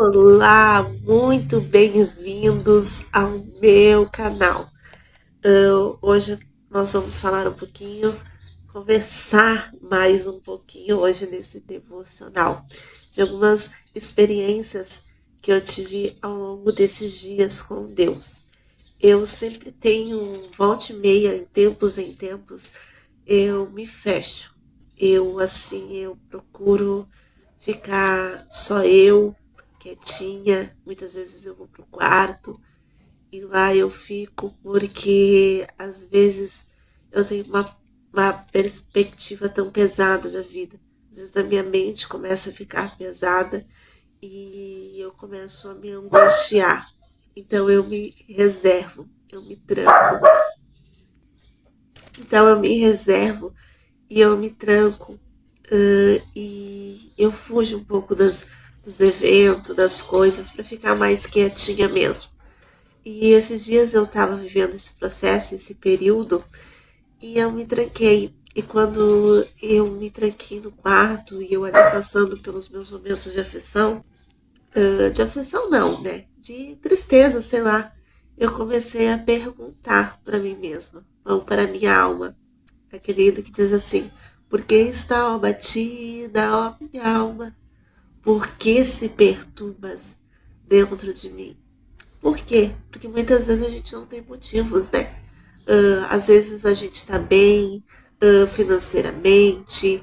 Olá, muito bem-vindos ao meu canal. Hoje nós vamos falar um pouquinho, conversar mais um pouquinho hoje nesse devocional de algumas experiências que eu tive ao longo desses dias com Deus. Eu sempre tenho, volta e meia, em tempos, eu me fecho. Eu procuro ficar só eu, quietinha. Muitas vezes eu vou pro quarto e lá eu fico porque às vezes eu tenho uma perspectiva tão pesada da vida. Às vezes a minha mente começa a ficar pesada e eu começo a me angustiar. Então eu me reservo, eu me tranco. Então eu me reservo e eu me tranco e eu fujo um pouco dos eventos, das coisas, para ficar mais quietinha mesmo. E esses dias eu estava vivendo esse processo, esse período, e eu me tranquei. E quando eu me tranquei no quarto e eu ali passando pelos meus momentos de aflição não, né? De tristeza, sei lá, eu comecei a perguntar para mim mesma, ou para minha alma, aquele hino que diz assim: por que está abatida, ó minha alma? Por que se perturbas dentro de mim? Por quê? Porque muitas vezes a gente não tem motivos, né? Às vezes a gente está bem financeiramente,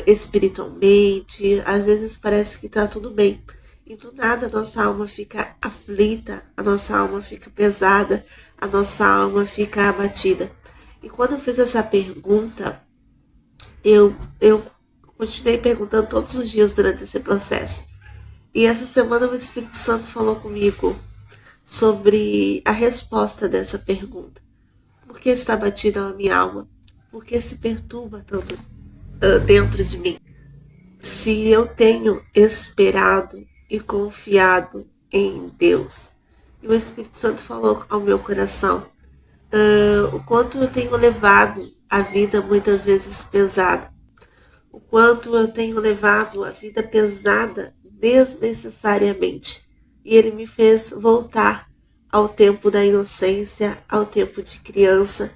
espiritualmente, às vezes parece que está tudo bem. E do nada a nossa alma fica aflita, a nossa alma fica pesada, a nossa alma fica abatida. E quando eu fiz essa pergunta, eu continuei perguntando todos os dias durante esse processo. E essa semana o Espírito Santo falou comigo sobre a resposta dessa pergunta. Por que está batida a minha alma? Por que se perturba tanto dentro de mim? Se eu tenho esperado e confiado em Deus. E o Espírito Santo falou ao meu coração o quanto eu tenho levado a vida muitas vezes pesada. O quanto eu tenho levado a vida pesada desnecessariamente. E ele me fez voltar ao tempo da inocência, ao tempo de criança,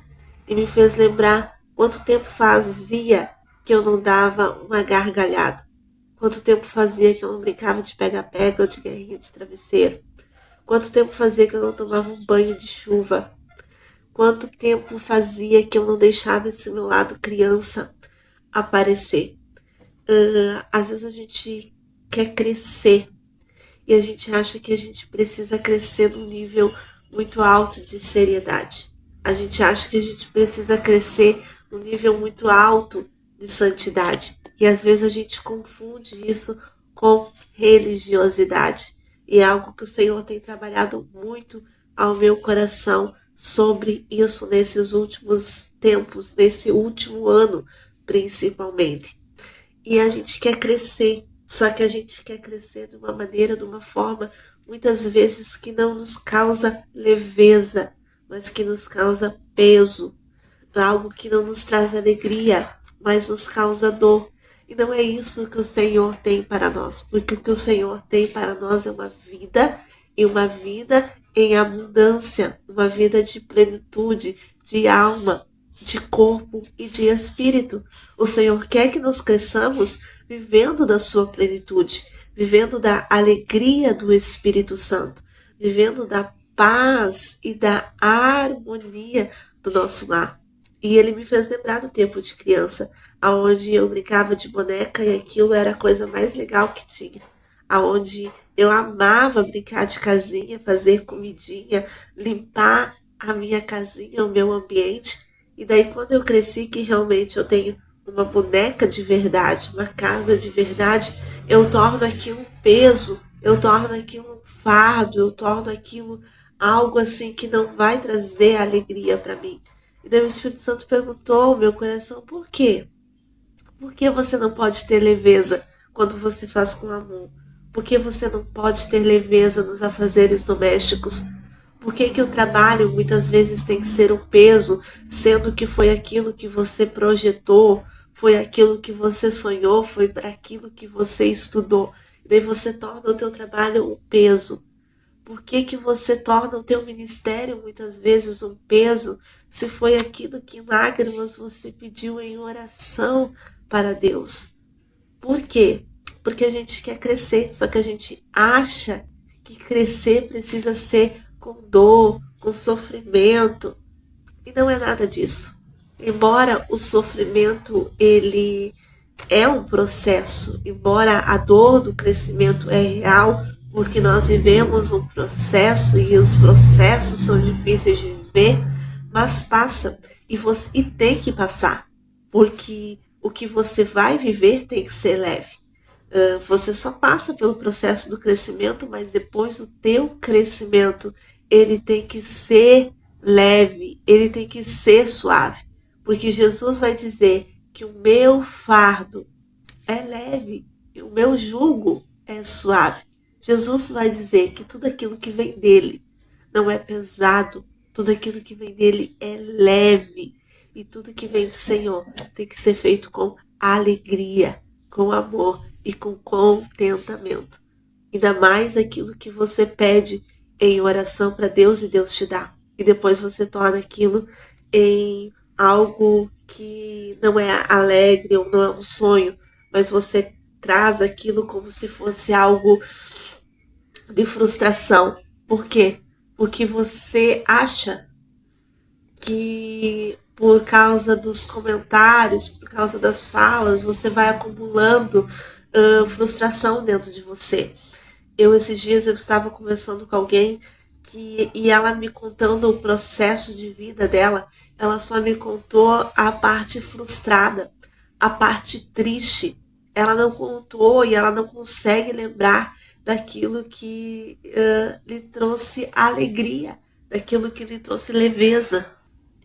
e me fez lembrar quanto tempo fazia que eu não dava uma gargalhada. Quanto tempo fazia que eu não brincava de pega-pega ou de guerrinha de travesseiro. Quanto tempo fazia que eu não tomava um banho de chuva. Quanto tempo fazia que eu não deixava esse meu lado criança aparecer. Às vezes a gente quer crescer e a gente acha que a gente precisa crescer num nível muito alto de seriedade. A gente acha que a gente precisa crescer num nível muito alto de santidade. E às vezes a gente confunde isso com religiosidade. E é algo que o Senhor tem trabalhado muito ao meu coração sobre isso nesses últimos tempos, nesse último ano principalmente. E a gente quer crescer, só que a gente quer crescer de uma maneira, de uma forma, muitas vezes que não nos causa leveza, mas que nos causa peso, algo que não nos traz alegria, mas nos causa dor. E não é isso que o Senhor tem para nós, porque o que o Senhor tem para nós é uma vida, e uma vida em abundância, uma vida de plenitude, de alma, de corpo e de espírito. O Senhor quer que nós cresçamos vivendo da sua plenitude, vivendo da alegria do Espírito Santo, vivendo da paz e da harmonia do nosso lar. E ele me fez lembrar do tempo de criança, aonde eu brincava de boneca e aquilo era a coisa mais legal que tinha. Aonde eu amava brincar de casinha, fazer comidinha, limpar a minha casinha, o meu ambiente. E daí quando eu cresci, que realmente eu tenho uma boneca de verdade, uma casa de verdade, eu torno aquilo um peso, eu torno aquilo um fardo, eu torno aquilo algo assim que não vai trazer alegria para mim. E daí o Espírito Santo perguntou ao meu coração: por quê? Por que você não pode ter leveza quando você faz com amor? Por que você não pode ter leveza nos afazeres domésticos? Por que que o trabalho muitas vezes tem que ser um peso, sendo que foi aquilo que você projetou, foi aquilo que você sonhou, foi para aquilo que você estudou? E daí você torna o teu trabalho um peso. Por que que você torna o teu ministério muitas vezes um peso, se foi aquilo que em lágrimas você pediu em oração para Deus? Por quê? Porque a gente quer crescer, só que a gente acha que crescer precisa ser com dor, com sofrimento, e não é nada disso. Embora o sofrimento ele é um processo, embora a dor do crescimento é real, porque nós vivemos um processo e os processos são difíceis de viver, mas passa e tem que passar, porque o que você vai viver tem que ser leve. Você só passa pelo processo do crescimento, mas depois o teu crescimento ele tem que ser leve, ele tem que ser suave, porque Jesus vai dizer que o meu fardo é leve e o meu jugo é suave. Jesus vai dizer que tudo aquilo que vem dele não é pesado, tudo aquilo que vem dele é leve, e tudo que vem do Senhor tem que ser feito com alegria, com amor e com contentamento. Ainda mais aquilo que você pede em oração para Deus e Deus te dá. E depois você torna aquilo em algo que não é alegre ou não é um sonho, mas você traz aquilo como se fosse algo de frustração. Por quê? Porque você acha que por causa dos comentários, por causa das falas, você vai acumulando frustração dentro de você. Esses dias, eu estava conversando com alguém e ela me contando o processo de vida dela, ela só me contou a parte frustrada, a parte triste. Ela não contou e ela não consegue lembrar daquilo que lhe trouxe alegria, daquilo que lhe trouxe leveza.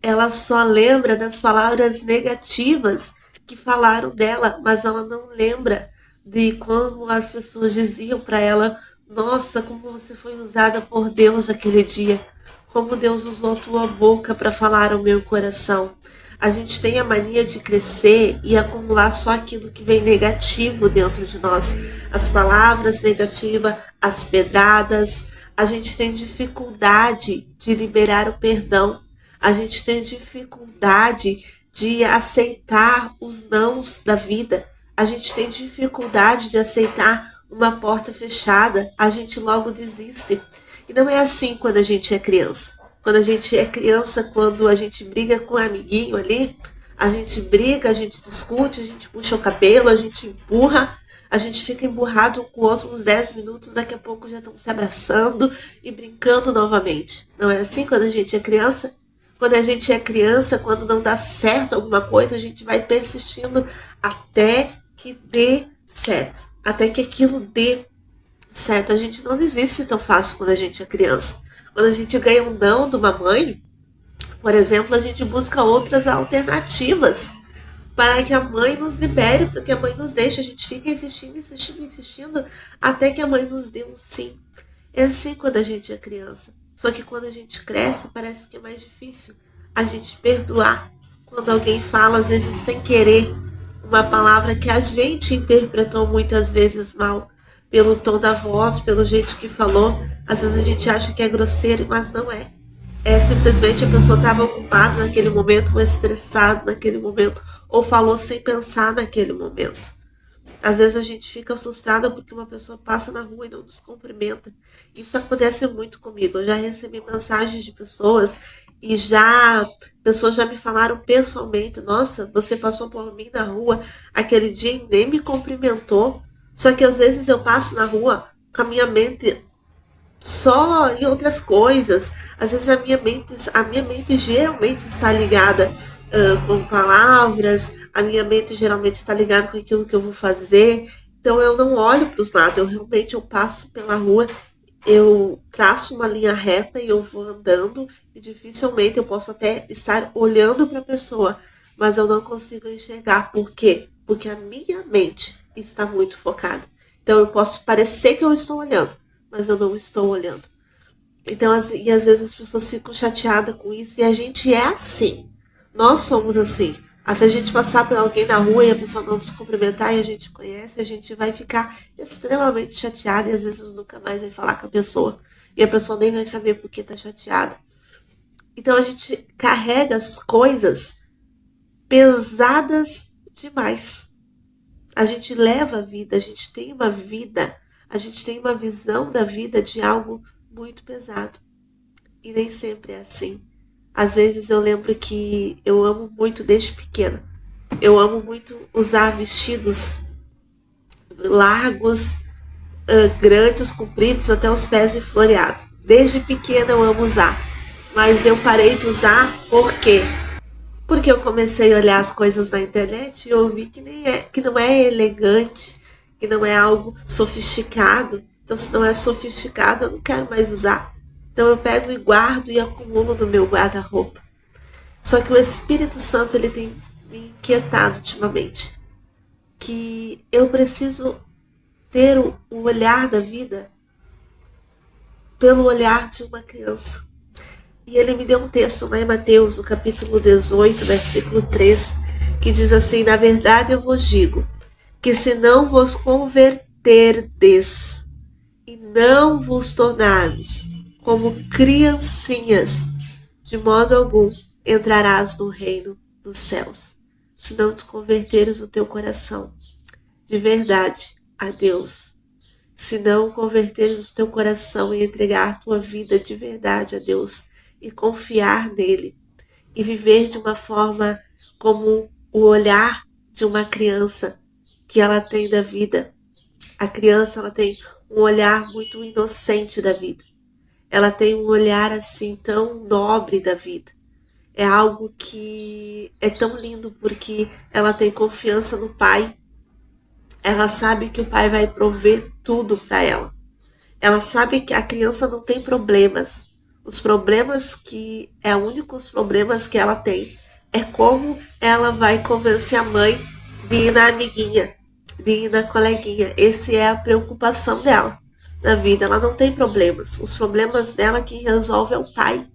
Ela só lembra das palavras negativas que falaram dela, mas ela não lembra de como as pessoas diziam para ela: nossa, como você foi usada por Deus aquele dia, como Deus usou a tua boca para falar ao meu coração. A gente tem a mania de crescer e acumular só aquilo que vem negativo dentro de nós. As palavras negativas, as pedradas. A gente tem dificuldade de liberar o perdão. A gente tem dificuldade de aceitar os nãos da vida. A gente tem dificuldade de aceitar uma porta fechada. A gente logo desiste. E não é assim quando a gente é criança. Quando a gente é criança, quando a gente briga com um amiguinho ali, a gente briga, a gente discute, a gente puxa o cabelo, a gente empurra, a gente fica emburrado um com o outro uns 10 minutos, daqui a pouco já estão se abraçando e brincando novamente. Não é assim quando a gente é criança? Quando a gente é criança, quando não dá certo alguma coisa, a gente vai persistindo até que dê certo, até que aquilo dê certo. A gente não desiste tão fácil quando a gente é criança. Quando a gente ganha um não de uma mãe, por exemplo, a gente busca outras alternativas para que a mãe nos libere, para que a mãe nos deixe. A gente fica insistindo, insistindo, insistindo, até que a mãe nos dê um sim. É assim quando a gente é criança. Só que quando a gente cresce, parece que é mais difícil a gente perdoar. Quando alguém fala, às vezes sem querer, uma palavra que a gente interpretou muitas vezes mal, pelo tom da voz, pelo jeito que falou. Às vezes a gente acha que é grosseiro, mas não é. É simplesmente a pessoa estava ocupada naquele momento, ou estressada naquele momento, ou falou sem pensar naquele momento. Às vezes a gente fica frustrada porque uma pessoa passa na rua e não nos cumprimenta. Isso acontece muito comigo. Eu já recebi mensagens de pessoas e pessoas já me falaram pessoalmente: nossa, você passou por mim na rua aquele dia e nem me cumprimentou. Só que às vezes eu passo na rua com a minha mente só em outras coisas. Às vezes a minha mente geralmente está ligada com palavras, a minha mente geralmente está ligada com aquilo que eu vou fazer. Então eu não olho para os lados, eu passo pela rua, eu traço uma linha reta e eu vou andando, e dificilmente eu posso até estar olhando para a pessoa, mas eu não consigo enxergar. Por quê? Porque a minha mente está muito focada. Então eu posso parecer que eu estou olhando, mas eu não estou olhando. Então, e às vezes as pessoas ficam chateadas com isso, e a gente é assim. Nós somos assim. Se a gente passar por alguém na rua e a pessoa não nos cumprimentar e a gente conhece, a gente vai ficar extremamente chateada e às vezes nunca mais vai falar com a pessoa. E a pessoa nem vai saber por que está chateada. Então a gente carrega as coisas pesadas demais. A gente leva a vida, a gente tem uma vida, a gente tem uma visão da vida de algo muito pesado. E nem sempre é assim. Às vezes eu lembro que eu amo muito desde pequena. Eu amo muito usar vestidos largos, grandes, compridos, até os pés enfloreados. Desde pequena eu amo usar. Mas eu parei de usar por quê? Porque eu comecei a olhar as coisas na internet e eu vi que não é elegante, que não é algo sofisticado. Então, se não é sofisticado, eu não quero mais usar. Então, eu pego e guardo e acumulo no meu guarda-roupa. Só que o Espírito Santo ele tem me inquietado ultimamente. Que eu preciso ter o olhar da vida pelo olhar de uma criança. E ele me deu um texto lá em Mateus, no capítulo 18, versículo 3, que diz assim: na verdade eu vos digo, que se não vos converterdes e não vos tornardes como criancinhas, de modo algum entrarás no reino dos céus. Se não te converteres o teu coração de verdade a Deus, se não converteres o teu coração e entregar a tua vida de verdade a Deus, e confiar nele e viver de uma forma como o olhar de uma criança que ela tem da vida. A criança ela tem um olhar muito inocente da vida. Ela tem um olhar assim tão nobre da vida. É algo que é tão lindo porque ela tem confiança no pai. Ela sabe que o pai vai prover tudo para ela. Ela sabe que a criança não tem problemas. Os problemas únicos problemas que ela tem é como ela vai convencer a mãe de ir na amiguinha, de ir na coleguinha. Essa é a preocupação dela na vida. Ela não tem problemas. Os problemas dela quem resolve é o pai.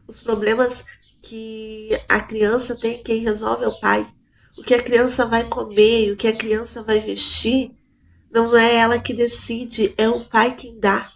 Os problemas que a criança tem, quem resolve é o pai. O que a criança vai comer, o que a criança vai vestir, não é ela que decide, é o pai quem dá.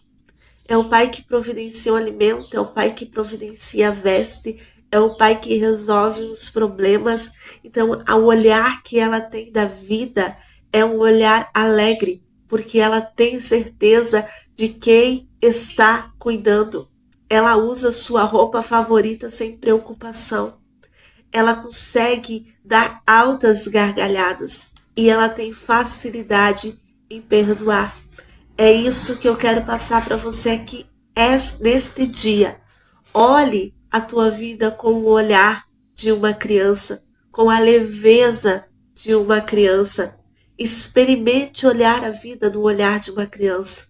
É o pai que providencia o alimento, é o pai que providencia a veste, é o pai que resolve os problemas. Então, o olhar que ela tem da vida é um olhar alegre, porque ela tem certeza de quem está cuidando. Ela usa sua roupa favorita sem preocupação. Ela consegue dar altas gargalhadas e ela tem facilidade em perdoar. É isso que eu quero passar para você aqui neste dia. Olhe a tua vida com o olhar de uma criança, com a leveza de uma criança. Experimente olhar a vida no olhar de uma criança.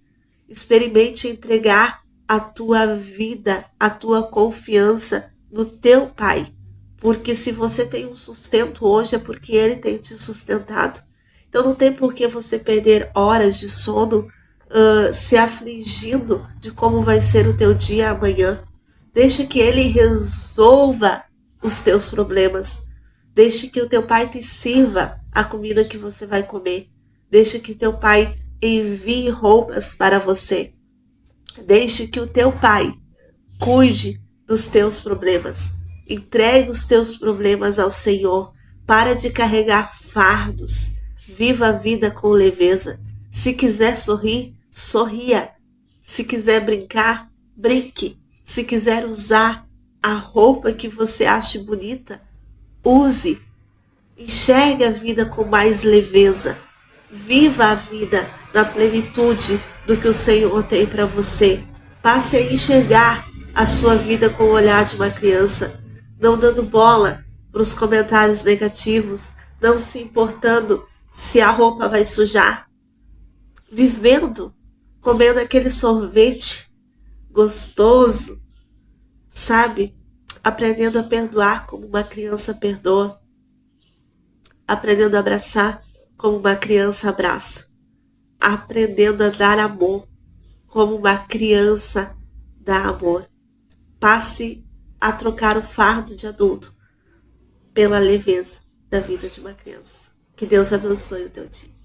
Experimente entregar a tua vida, a tua confiança no teu pai. Porque se você tem um sustento hoje é porque ele tem te sustentado. Então não tem por que você perder horas de sono se afligindo de como vai ser o teu dia amanhã. Deixa que ele resolva os teus problemas. Deixa que o teu pai te sirva a comida que você vai comer. Deixa que teu pai envie roupas para você. Deixe que o teu pai cuide dos teus problemas. Entregue os teus problemas ao Senhor. Para de carregar fardos. Viva a vida com leveza. Se quiser sorrir, sorria. Se quiser brincar, brinque. Se quiser usar a roupa que você acha bonita, use. Enxergue a vida com mais leveza. Viva a vida na plenitude do que o Senhor tem para você. Passe a enxergar a sua vida com o olhar de uma criança, não dando bola para os comentários negativos, não se importando se a roupa vai sujar. Vivendo, comendo aquele sorvete gostoso, sabe? Aprendendo a perdoar como uma criança perdoa. Aprendendo a abraçar como uma criança abraça. Aprendendo a dar amor como uma criança dá amor. Passe a trocar o fardo de adulto pela leveza da vida de uma criança. Que Deus abençoe o teu dia.